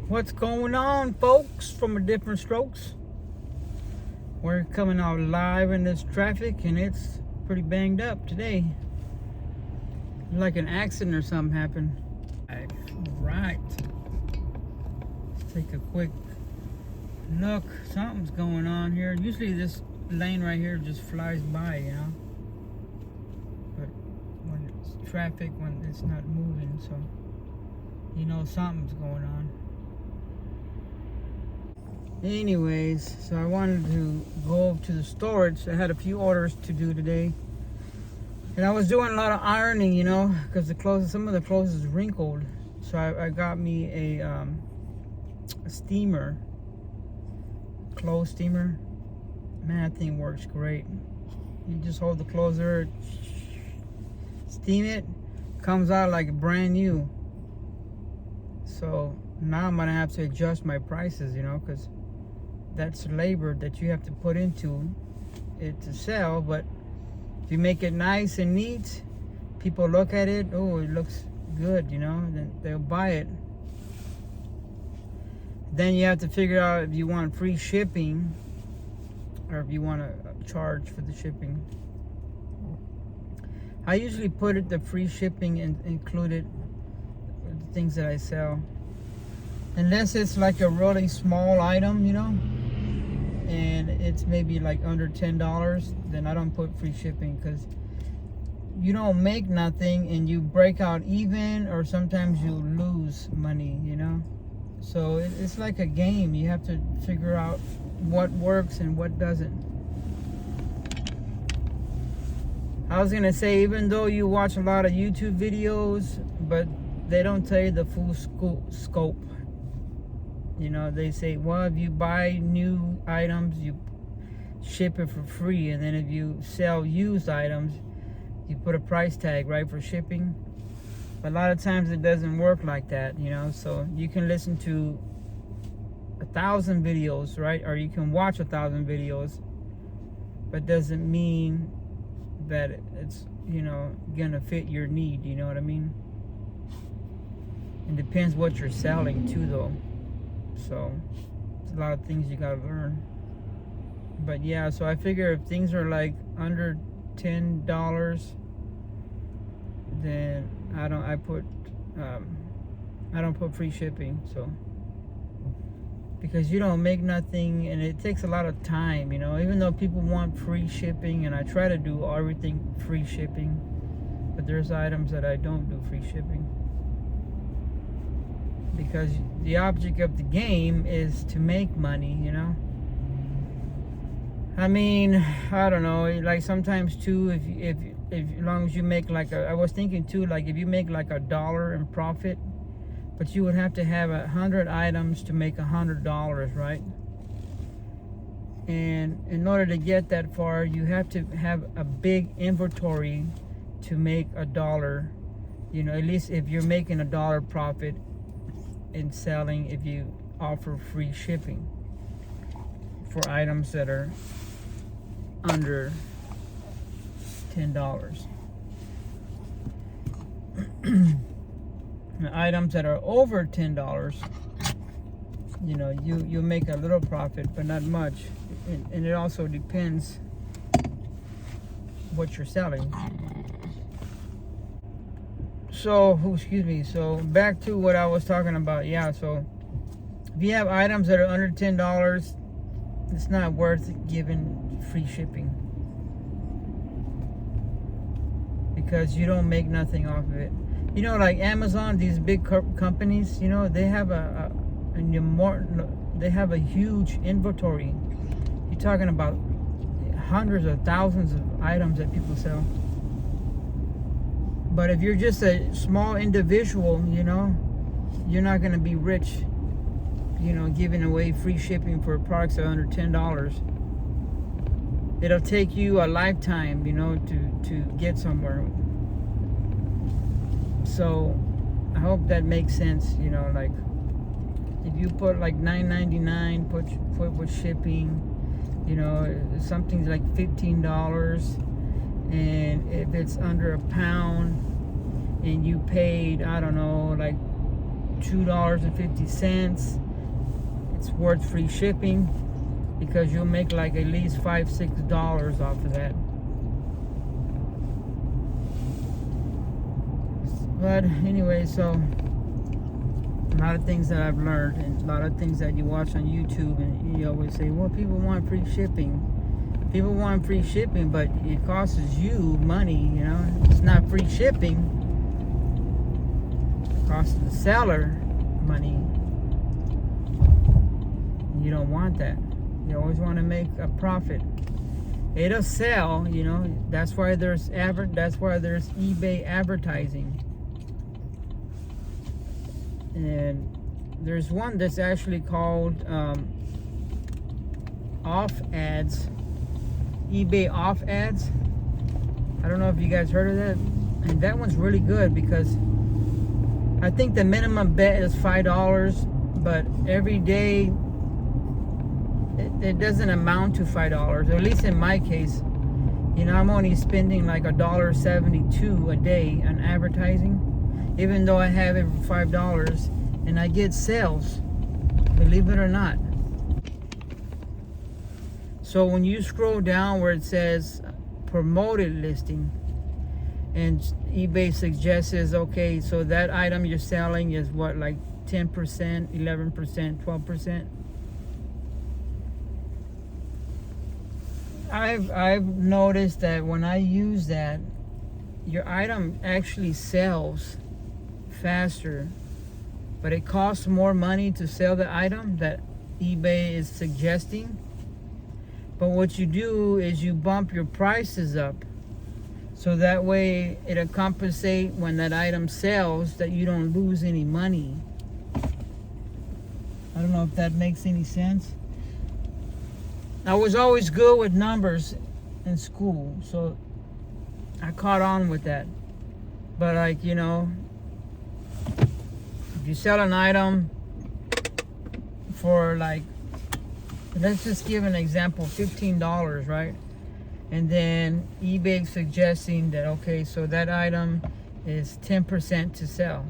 What's going on, folks, from a different strokes? We're coming out live in this traffic, and it's pretty banged up today. Like an accident or something happened. Right. Let's take a quick look. Something's going on here. Usually this lane right here just flies by, you know. But when it's traffic, when it's not moving, so you know something's going on. Anyways, so I wanted to go to the storage. I had a few orders to do today, and I was doing a lot of ironing, you know, because some of the clothes is wrinkled. So I got me a steamer, clothes steamer. Man, that thing works great. You just hold the clothes there, steam it, comes out like brand new. So now I'm gonna have to adjust my prices, you know, because that's labor that you have to put into it to sell. But if you make it nice and neat, people look at it, oh, it looks good, you know, then they'll buy it. Then you have to figure out if you want free shipping or if you want to charge for the shipping. I usually put it the free shipping and included the things that I sell, unless it's like a really small item, you know, and it's maybe like under $10, then I don't put free shipping, because you don't make nothing and you break out even, or sometimes you lose money, you know. So it's like a game. You have to figure out what works and what doesn't. I was gonna say, even though you watch a lot of YouTube videos, but they don't tell you the full scope. You know, they say, well, if you buy new items, you ship it for free. And then if you sell used items, you put a price tag, right, for shipping. But a lot of times it doesn't work like that, you know. So you can listen to 1,000 videos, right? Or you can watch 1,000 videos, but doesn't mean that it's, you know, gonna fit your need, you know what I mean? It depends what you're selling too, though. So it's a lot of things you gotta learn. But yeah, so I figure if things are like under $10, then I don't put free shipping. So because you don't make nothing, and it takes a lot of time, you know. Even though people want free shipping, and I try to do everything free shipping, but there's items that I don't do free shipping, because the object of the game is to make money, you know. I mean, I don't know, like sometimes too, if as long as you make like I was thinking too, like if you make like $1 in profit, but you would have to have 100 items to make $100, right? And in order to get that far, you have to have a big inventory to make $1. You know, at least if you're making $1 profit in selling, if you offer free shipping for items that are under $10. The items that are over $10, you know, you make a little profit, but not much. And it also depends what you're selling. So, excuse me. So back to what I was talking about. Yeah, so if you have items that are under $10, it's not worth giving free shipping, because you don't make nothing off of it. You know, like Amazon, these big companies, you know, they have they have a huge inventory. You're talking about hundreds of thousands of items that people sell. But if you're just a small individual, you know, you're not going to be rich, you know, giving away free shipping for products that are under $10. It'll take you a lifetime, you know, to get somewhere. So I hope that makes sense, you know. Like if you put like $9.99, put with shipping, you know, something's like $15, and if it's under £1 and you paid, I don't know, like $2.50. It's worth free shipping because you'll make like at least $5-6 off of that. But anyway, so a lot of things that I've learned, and a lot of things that you watch on YouTube, and you always say, well, people want free shipping. People want free shipping, but it costs you money, you know. It's not free shipping. It costs the seller money. You don't want that. You always want to make a profit. It'll sell, you know. That's why there's eBay advertising. And there's one that's actually called off ads, eBay off ads. I don't know if you guys heard of that. And that one's really good because I think the minimum bet is $5, but every day it doesn't amount to $5. At least in my case, you know, I'm only spending like $1.72 a day on advertising, even though I have it for $5, and I get sales, believe it or not. So when you scroll down where it says promoted listing, and eBay suggests, okay, so that item you're selling is what, like 10%, 11%, 12%. I've noticed that when I use that, your item actually sells faster, but it costs more money to sell the item that eBay is suggesting. But what you do is you bump your prices up, so that way it'll compensate when that item sells, that you don't lose any money. I don't know if that makes any sense. I was always good with numbers in school, so I caught on with that. But like, you know, if you sell an item for like, let's just give an example, $15, right? And then eBay suggesting that, okay, so that item is 10% to sell.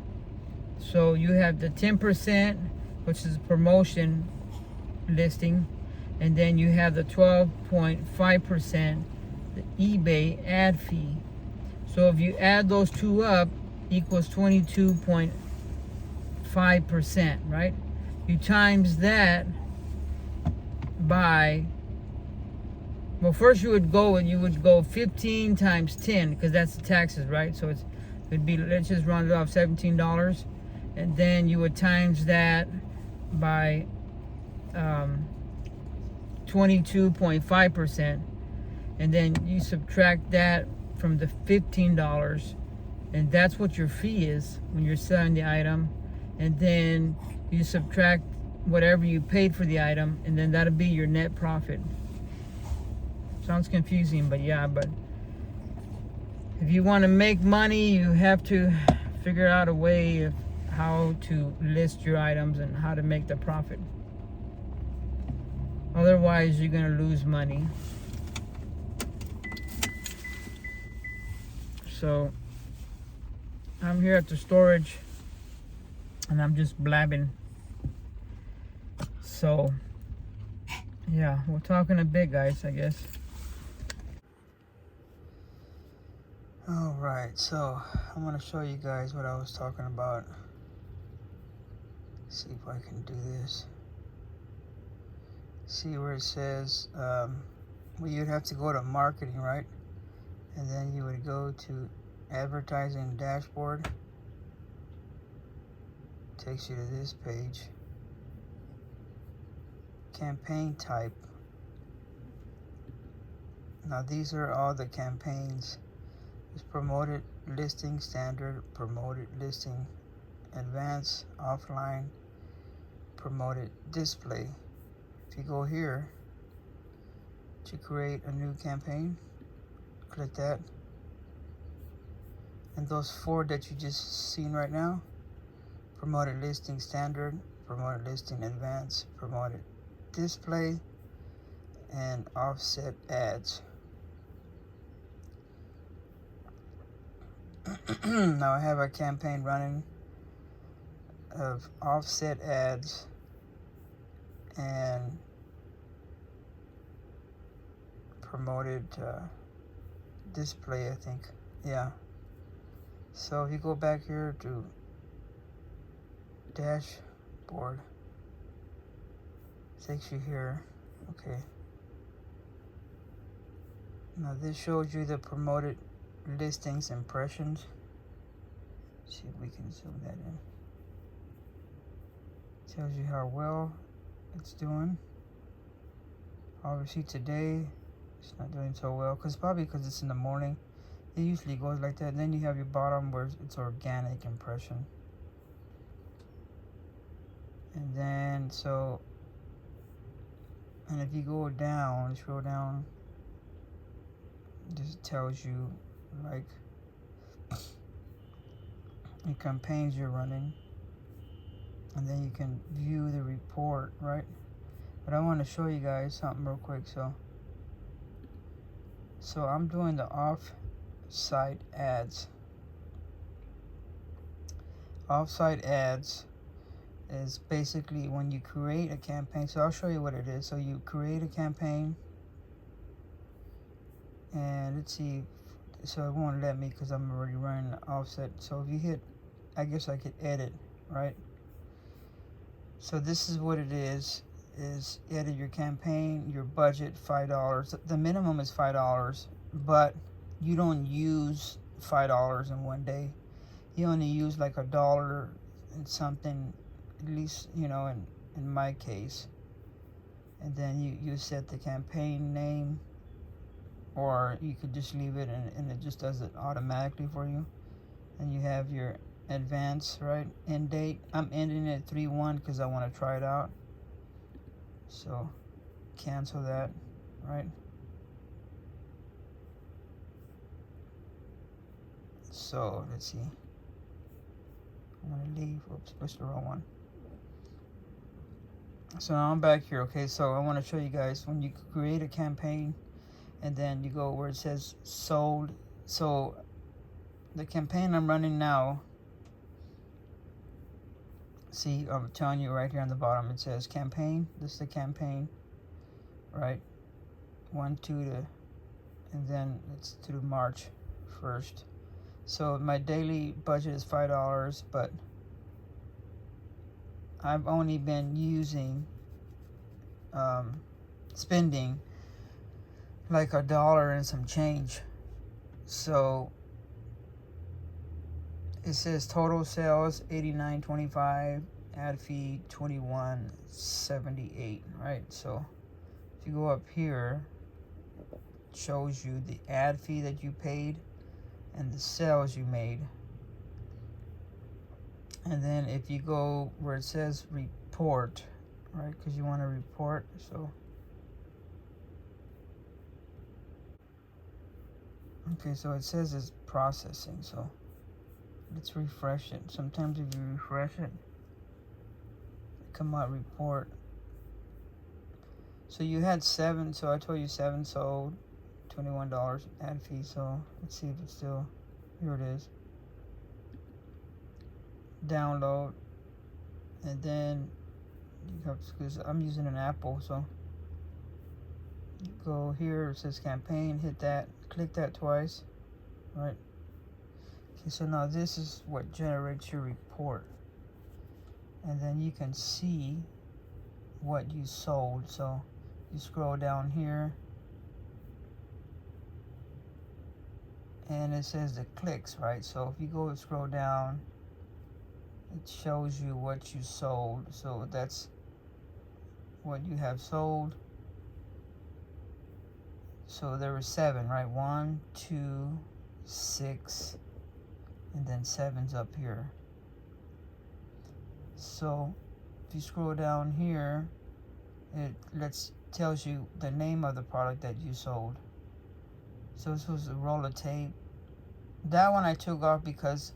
So you have the 10%, which is promotion listing, and then you have the 12.5%, the eBay ad fee. So if you add those two up, equals 22.5%, right? You times that by, well, first you would go 15 times 10, because that's the taxes, right? So it'd be, let's just round it off, $17, and then you would times that by 22.5%, and then you subtract that from the $15, and that's what your fee is when you're selling the item. And then you subtract whatever you paid for the item, and then that'll be your net profit. Sounds confusing, but yeah, but if you want to make money, you have to figure out a way of how to list your items and how to make the profit. Otherwise, you're gonna lose money. So I'm here at the storage and I'm just blabbing. So yeah, we're talking a bit, guys, I guess. All right, so I'm gonna show you guys what I was talking about. See if I can do this. See where it says, well, you'd have to go to marketing, right? And then you would go to advertising dashboard. Takes you to this page. Campaign type. Now these are all the campaigns. It's promoted listing standard, promoted listing advanced, offline, promoted display. If you go here to create a new campaign, click that, and those four that you just seen right now, promoted listing standard, promoted listing advanced, promoted display, and offset ads. Now I have a campaign running of offset ads and promoted display, I think. Yeah. So if you go back here to dashboard, takes you here. Okay. Now this shows you the promoted listings impressions. See if we can zoom that in. Tells you how well it's doing. Obviously today it's not doing so well, probably because it's in the morning. It usually goes like that. And then you have your bottom where it's organic impression. And then and if you go down, scroll down, this tells you like the campaigns you're running, and then you can view the report, right? But I want to show you guys something real quick. So I'm doing the offsite ads. Offsite ads is basically when you create a campaign. So I'll show you what it is. So you create a campaign, and let's see. So it won't let me because I'm already running the offset. So if you hit, I guess I could edit, right? So this is what it is edit your campaign, your budget, $5. The minimum is $5, but you don't use $5 in one day. You only use like $1 and something, at least, you know, in my case. And then you set the campaign name, or you could just leave it and it just does it automatically for you. And you have your advance, right? End date. I'm ending it at 3/1 because I want to try it out. So cancel that, right? So let's see. I'm gonna leave. Oops, pushed the wrong one. So now I'm back here. Okay, so I want to show you guys when you create a campaign, and then you go where it says sold. So the campaign I'm running now, see, I'm telling you right here on the bottom, it says campaign. This is the campaign, right? 1, 2 to, and then it's to March 1st. So my daily budget is $5, but I've only been using, spending like $1 and some change. So it says total sales $89.25, ad fee $21.78, right? So if you go up here, it shows you the ad fee that you paid and the sales you made. And then if you go where it says report, right, because you want to report, so okay, so it says it's processing, so let's refresh it. Sometimes if you refresh it, come out report. So you had 7, so I told you 7 sold, $21 ad fee. So let's see if it's still, here it is. Download, and then you have, because I'm using an Apple, so you go here, it says campaign, hit that, click that twice, right? Okay, so now this is what generates your report, and then you can see what you sold. So you scroll down here, and it says the clicks, right? So if you go and scroll down, it shows you what you sold. So that's what you have sold. So there were 7, right? 1, 2, 6, and then 7's up here. So if you scroll down here, it tells you the name of the product that you sold. So this was a roll of tape. That one I took off because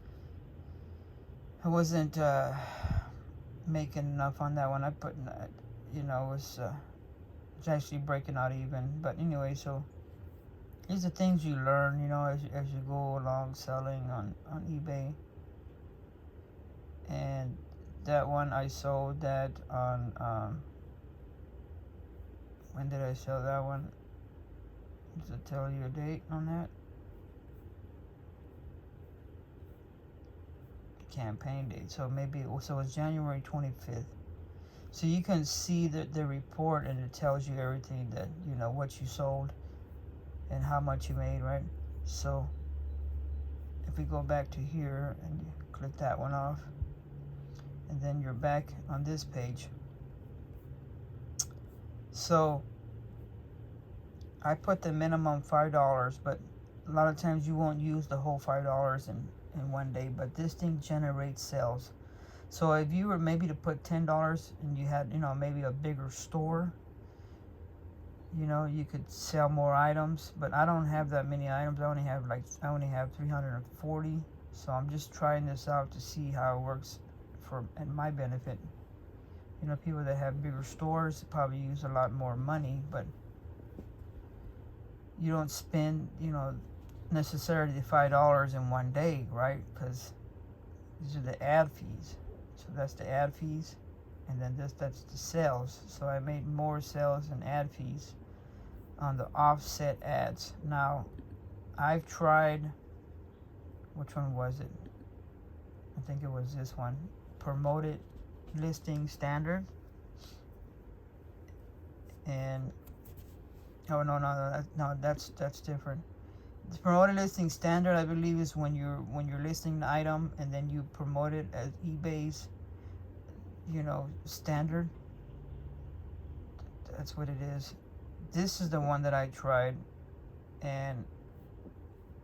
I wasn't making enough on that one. I put, you know, it's actually breaking out even. But anyway, so these are things you learn, you know, as you go along selling on eBay. And that one I sold that on when did I sell that one? Does it tell you a date on that? Campaign date. So maybe so it's January 25th. So you can see the report, and it tells you everything that, you know, what you sold and how much you made, right? So if we go back to here and you click that one off, and then you're back on this page. So I put the minimum $5, but a lot of times you won't use the whole $5 in one day, but this thing generates sales. So if you were maybe to put $10 and you had, you know, maybe a bigger store, you know, you could sell more items, but I don't have that many items. I only have 340. So I'm just trying this out to see how it works for and my benefit. You know, people that have bigger stores probably use a lot more money, but you don't spend, you know, necessarily the $5 in one day, right? Because these are the ad fees. So that's the ad fees, and then that's the sales. So I made more sales and ad fees on the offset ads. Now, I've tried, which one was it? I think it was this one, promoted listing standard. And oh no, that's different. The promoted listing standard, I believe, is when you're listing the item and then you promote it as eBay's, you know, standard. That's what it is. This is the one that I tried, and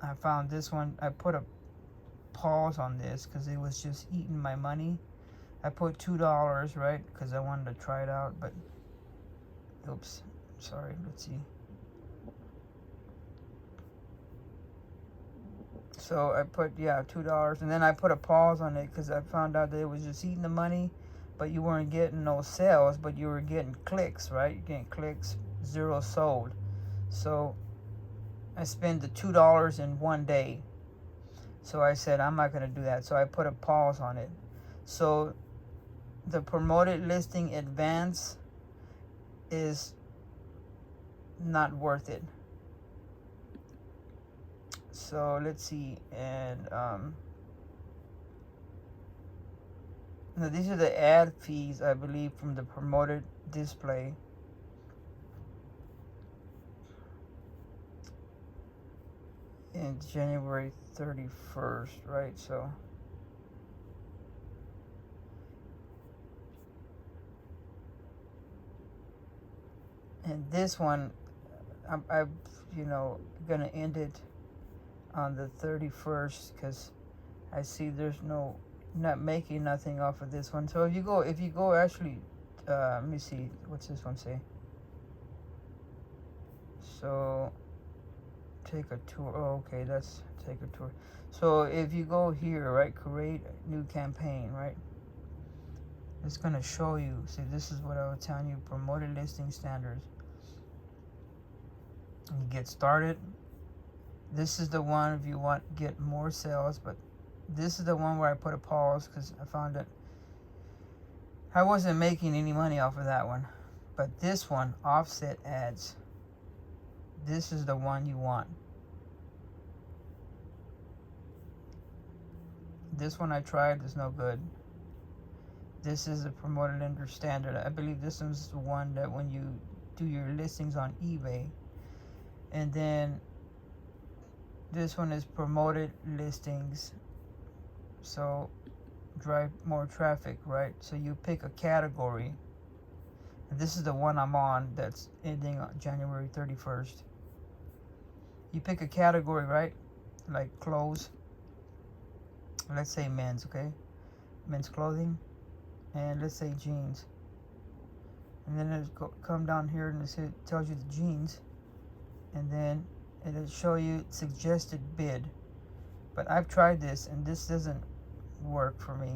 I found this one. I put a pause on this because it was just eating my money. I put $2, right, because I wanted to try it out, but oops, sorry, let's see. So I put, yeah, $2, and then I put a pause on it because I found out that it was just eating the money, but you weren't getting no sales, but you were getting clicks, right? You're getting clicks, 0 sold. So I spent the $2 in one day. So I said, I'm not going to do that. So I put a pause on it. So the promoted listing advance is not worth it. So let's see, and now these are the ad fees, I believe, from the promoted display. In January 31st, right? So and this one, I'm you know, gonna end it on the 31st because I see there's not making nothing off of this one. So if you go actually, let me see, what's this one say? So take a tour. Oh, okay, that's take a tour. So if you go here, right, create a new campaign, right, it's gonna show you. See, this is what I was telling you, promoted listing standards. You get started. This is the one if you want get more sales, but this is the one where I put a pause because I found that I wasn't making any money off of that one. But this one, offset ads, this is the one you want. This one I tried, is no good. This is a promoted under standard. I believe this one's the one that when you do your listings on eBay, and then this one is promoted listings, so drive more traffic, right? So you pick a category, and this is the one I'm on that's ending on January 31st. You pick a category, right? Like clothes. Let's say men's, okay? Men's clothing. And let's say jeans. And then it'll come down here and it tells you the jeans. And then it'll show you suggested bid. But I've tried this and this doesn't work for me.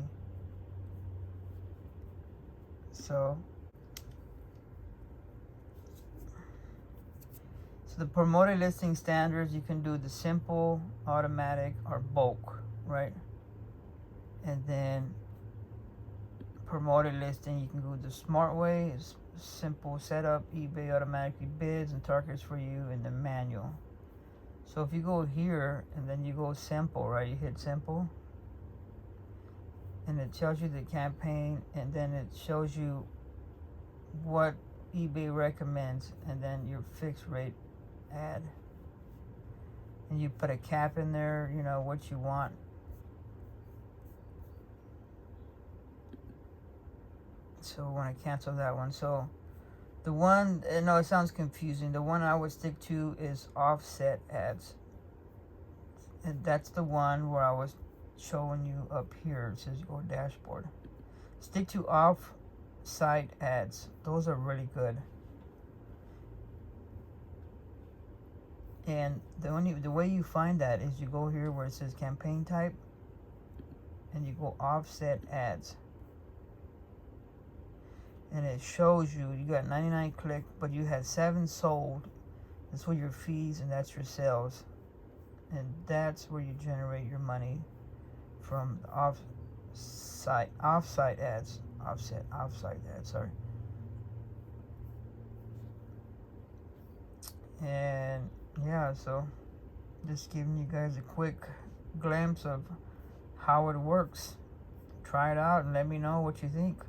So the promoted listing standards, you can do the simple, automatic, or bulk, right? And then promoted listing, you can go the smart way. It's simple setup. eBay automatically bids and targets for you in the manual. So if you go here and then you go simple, right? You hit simple, and it tells you the campaign, and then it shows you what eBay recommends, and then your fixed rate ad. And you put a cap in there, you know, what you want. So when I cancel that one, so the one, I know it sounds confusing, the one I would stick to is offset ads. And that's the one where I was showing you up here. It says your dashboard. Stick to off-site ads. Those are really good. And the way you find that is you go here where it says campaign type, and you go offset ads. And it shows you got 99 click, but you had 7 sold. That's what your fees, and that's your sales. And that's where you generate your money from the offsite ads. Offsite ads, sorry. And yeah, so just giving you guys a quick glimpse of how it works. Try it out and let me know what you think.